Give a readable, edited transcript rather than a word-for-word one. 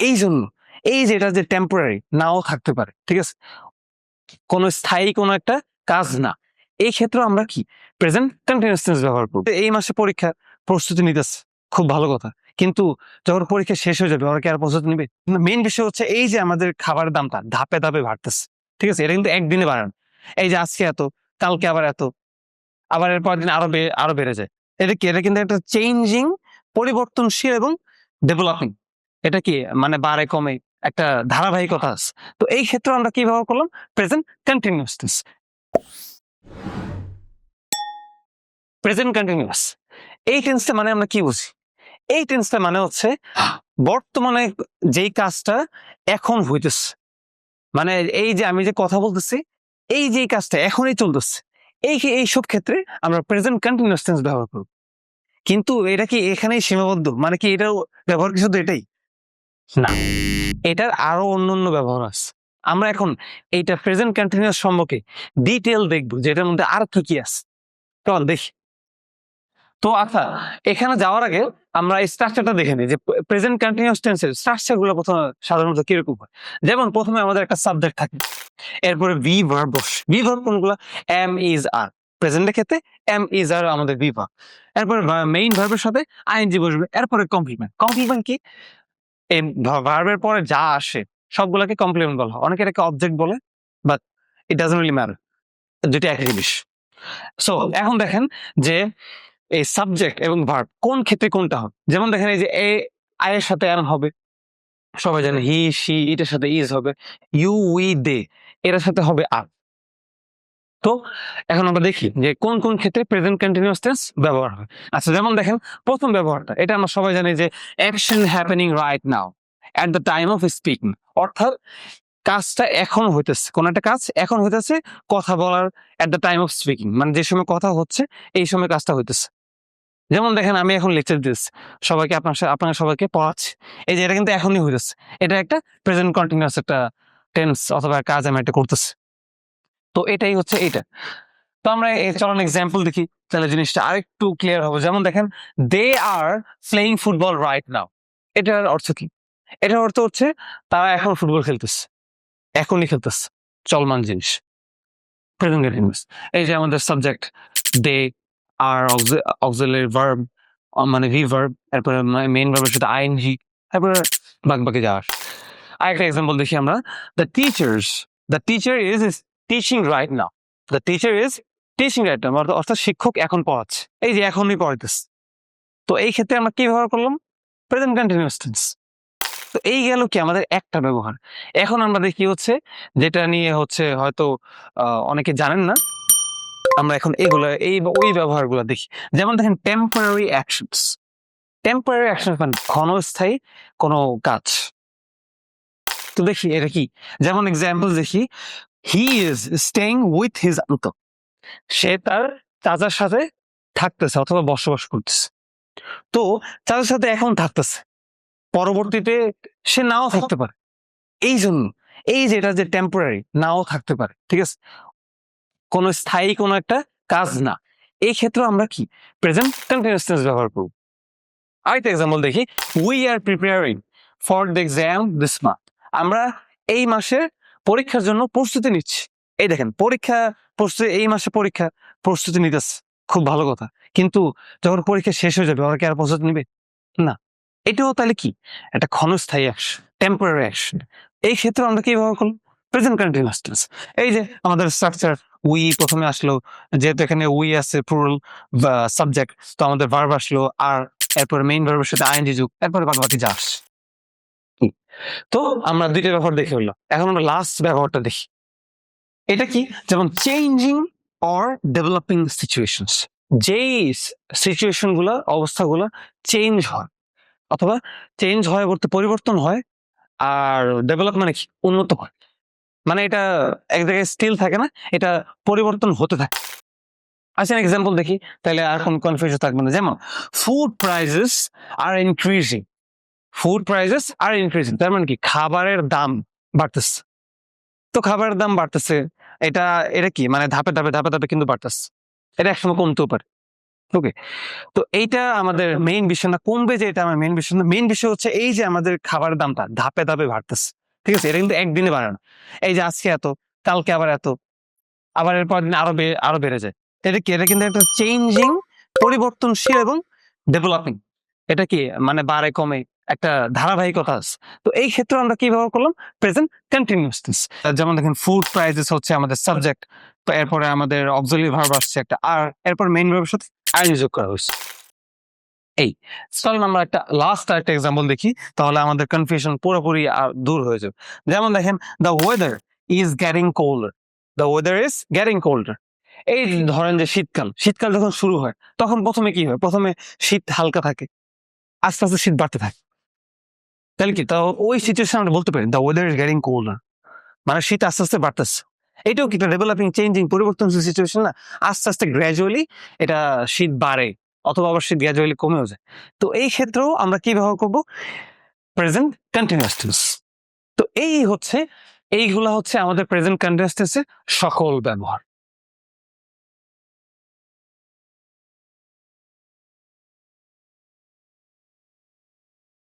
এই জন্য এই যে এটা যে টেম্পোরারি নাও থাকতে পারে, ঠিক আছে, কোনো স্থায়ী কোনো একটা কাজ না। এই ক্ষেত্রে আমরা কি প্রেজেন্ট কন্টিনিউয়াস টেন্স ব্যবহার করব। এই মাসে পরীক্ষা প্রস্তুতি নিতেছে, খুব ভালো কথা, কিন্তু যখন পরীক্ষা শেষ হয়ে যাবে ওরা কি আর প্রস্তুতি নিবে? মেইন বিষয় হচ্ছে এই যে আমাদের খাবারের দামটা ধাপে ধাপে বাড়তেছে, ঠিক আছে, এটা কিন্তু একদিনে বাড়ান। এই যে আজকে এত, কালকে আবার এত, আবার এর পরের দিন আরো বেড়ে যায়। এটা কি? এটা কিন্তু একটা চেঞ্জিং, পরিবর্তনশীল এবং ডেভেলপিং। এটা কি মানে বাড়ে কমে একটা ধারাবাহিকতা আছে। তো এই ক্ষেত্রে আমরা কি ব্যবহার করলাম? Present continuous tense. Present continuous এই টেন্সটা মানে আমরা কি বুঝি? এই টেন্সটা মানে হচ্ছে বর্তমানে যেই কাজটা এখন হইতেছে, মানে এই যে আমি যে কথা বলতেছি, এই যে কাজটা এখনই চলতেছে, এইসব ক্ষেত্রে আমরা প্রেজেন্ট কন্টিনিউয়াস টেন্স ব্যবহার করব। কিন্তু এটা কি এখানেই সীমাবদ্ধ? মানে কি এটার ব্যবহার কি শুধু এটাই? না, এটার আরো অন্যান্য ব্যবহার আছে। আমরা এখন এইটা প্রেজেন্ট কন্টিনিউয়াস সম্পর্কে ডিটেল দেখবো যে এটার মধ্যে আর কি আছে। চল দেখি। তো আচ্ছা, এখানে যাওয়ার আগে আমরা এই স্ট্রাকচারটা দেখে নিই যে প্রেজেন্ট কন্টিনিউয়াস টেন্সের স্ট্রাকচার গুলো প্রথমে সাধারণত কিরকম হয়। যেমন প্রথমে আমাদের একটা সাবজেক্ট থাকে, এরপরে ভি ভার্ব বসে। ভি ভার্ব কোনগুলো? এম ইজ আর। প্রেজেন্টের ক্ষেত্রে এম ইজ আর আমাদের ভি ভার্ব। এরপরে মেইন ভার্বের সাথে আইএনজি বসবে। এরপরে কমপ্লিমেন্ট। কমপ্লিমেন্ট কি? এই ভার্বের পরে যা আসে সবগুলোকে কমপ্লিমেন্ট বলা হয়। অনেকে এটাকে অবজেক্ট বলে, but it doesn't really matter, দুটো একই জিনিস। সো এখন দেখেন যে এই সাবজেক্ট এবং ভার্ব কোন ক্ষেত্রে কোনটা হবে। যেমন দেখেন এই যে এ আই এর সাথে এম হবে, সবাই জানে। হি শি এটার সাথে ইজ হবে। ইউ উই দে এটার সাথে হবে আর। তো এখন আমরা দেখি যে কোন কোন ক্ষেত্রে প্রেজেন্ট কন্টিনিউয়াস টেন্স ব্যবহার হয়। আচ্ছা, যেমন দেখেন প্রথম ব্যবহারটা, এটা আমরা সবাই জানি যে action happening right now at the time of speaking. অর্থাৎ কাজটা এখন হইতেছে, কোন একটা কাজ এখন হইতেছে, কথা বলার at the time of speaking, মানে যে সময় কথা হচ্ছে এই সময় কাজটা হইতেছে। যেমন দেখেন আমি এখন লেকচার দিচ্ছি সবাইকে, আপনার সবাইকে পড়াচ্ছি, এই যে এটা কিন্তু এখনই হইতেছে। এটা একটা প্রেজেন্ট কন্টিনিউয়াস একটা টেন্স অথবা কাজ আমি একটা করতেছি। তো এটাই হচ্ছে এটা। তো আমরা চলুন এক্সাম্পল দেখি, তাহলে জিনিসটা আরেকটু ক্লিয়ার হবে। যেমন দেখেন they are playing football right now. এটার অর্থ কি? এটার অর্থ হচ্ছে তারা এখন ফুটবল খেলতেছে, এখনই খেলতেছে, চলমান জিনিস, প্রেজেন্ট কন্টিনিউয়াস। এই যে আমাদের subject they are auxiliary verb মানে ভি ভার্ব, এরপরে মেইন ভার্বের সাথে আইএনজি, তারপরে বাকি যাওয়ার। আরেকটা এক্সাম্পল দেখি আমরা, the teacher is teaching right now. The teacher is teaching right now অর্থাৎ শিক্ষক এখন পড়াচ্ছে, এই যে এখনই পড়াইতেছে। তো এই ক্ষেত্রে আমরা কি ব্যবহার করলাম? Present continuous tense. তো এই গেল কি আমাদের একটা ব্যবহার। এখন আমরা দেখি হচ্ছে যেটা নিয়ে হচ্ছে হয়তো অনেকে জানেন না, আমরা এখন ওই ব্যবহারগুলো দেখি। যেমন দেখেন টেম্পোরারি অ্যাকশনস। টেম্পোরারি অ্যাকশন মানে ক্ষণস্থায়ী কোনো কাজ। তো দেখি এটা কি। যেমন এক্সাম্পল দেখি, he is staying with his uncle. সে তার চাচার সাথে থাকতেছে অথবা বসবাস করতেছে। তো চাচার সাথে এখন থাকতেছে, পরবর্তীতে সে নাও থাকতে পারে। এই জন্য এই যে এটা যে টেম্পোরারি নাও থাকতে পারে, ঠিক আছে, কোনো স্থায়ী কোনো একটা কাজ না। এই ক্ষেত্রে আমরা কি প্রেজেন্ট কন্টিনিউয়াস টেন্স ব্যবহার করব। আরেকটা এক্সাম্পল দেখি, we are preparing for the exam this month. আমরা এই মাসে পরীক্ষার জন্য প্রস্তুতি নিচ্ছি। এই দেখেন প্রস্তুতি, এই মাসে পরীক্ষা প্রস্তুতি নিতেছে, খুব ভালো কথা, কিন্তু যখন পরীক্ষা শেষ হয়ে যাবে ওরা কি আর প্রস্তুতি নিবে? না। এটাও তাহলে কি একটা ক্ষণস্থায়ী অ্যাকশন, টেম্পোরারি অ্যাকশন। এই ক্ষেত্রে আমরা কি ব্যবহার করলাম? Present continuous tense. এই যে আমাদের স্ট্রাকচার, উই প্রথমে আসলো, যেহেতু এখানে উই আছে প্লুরাল সাবজেক্ট, তো আমাদের ভার্ব আসলো আর, এরপরে মেইন ভার্বের সাথে আইএনজি যোগ, এরপরে বাকি যা আসছে। তো আমরা দুইটা ব্যবহার দেখে হলো, এখন আমরা লাস্ট ব্যবহারটা দেখি। এটা কি? যেমন চেঞ্জিং অর ডেভেলপিং সিচুয়েশনস। যেই সিচুয়েশন গুলা, অবস্থাগুলা চেঞ্জ হয় অথবা চেঞ্জ হয় বলতে পরিবর্তন হয়, আর ডেভেলপ মানে কি? উন্নত হয়। মানে এটা এক জায়গায় স্টিল থাকে না, এটা পরিবর্তন হতে থাকে। আচ্ছা এক্সাম্পল দেখি, তাহলে আর কোন কনফিউশন থাকবে না। যেমন ফুড প্রাইসেস আর ইনক্রিজিং। ফুড প্রাইসেস আর ইনক্রিজিং তার মানে কি? খাবারের দাম বাড়তেছে। তো খাবারের দাম বাড়তেছে, এটা এটা কি মানে ধাপে ধাপে কিন্তু বাড়তেছে। এটা একসময় কমতেও পারে, ওকে, তো এইটা আমাদের মেইন বিষয় না, কমবে যে এটা আমার মেইন বিষয় না। মেইন বিষয় হচ্ছে এই যে আমাদের খাবারের দামটা ধাপে ধাপে বাড়তেছে, ঠিক আছে? এটা কিন্তু একদিনে বাড়ে না। এই যে আজকে এত, কালকে আবার এত, আবার এরপর দিন আরো বেড়ে যায়। এটা কি? এটা কিন্তু একটা চেঞ্জিং, পরিবর্তনশীল এবং ডেভেলপিং। এটা কি মানে বাড়ে কমে একটা ধারাবাহিকতা আছে। তো এই ক্ষেত্রে আমরা কি ব্যবহার করলাম? Present continuous tense. যেমন দেখেন ফুড প্রাইসেস হচ্ছে আমাদের সাবজেক্ট, তো এরপরে আমাদের অক্সিলারি ভার্ব আসছে একটা আর, এরপর মেইন ভার্বের সাথে আইএনজি যোগ করা হয়েছে। এই চলেন আমরা একটা লাস্ট একটা এক্সাম্পল দেখি, তাহলে আমাদের কনফিউশন পুরোপুরি দূর হয়ে যাবে। যেমন দেখেন, the weather is getting colder. The weather is getting colder. এই ধরেন যে শীতকাল যখন শুরু হয়, তখন প্রথমে কি হয়? প্রথমে শীত হালকা থাকে, আস্তে আস্তে শীত বাড়তে থাকে। তাহলে কি, তা ওই সিচুয়েশন আমরা বলতে পারি the weather is getting colder, মানে শীত আস্তে আস্তে বাড়তেছে। এটাও কি একটা ডেভেলপিং, চেঞ্জিং, পরিবর্তনশীল সিচুয়েশন না? আস্তে আস্তে গ্র্যাজুয়ালি এটা শীত বাড়ে, অথবা আবার শীত গ্র্যাজুয়ালি কমেও যায়। তো এই ক্ষেত্রেও আমরা কি ব্যবহার করব? Present continuous tense. তো এইগুলা হচ্ছে আমাদের প্রেজেন্ট কন্টিনিউয়াস টেন্সের সকল ব্যবহার।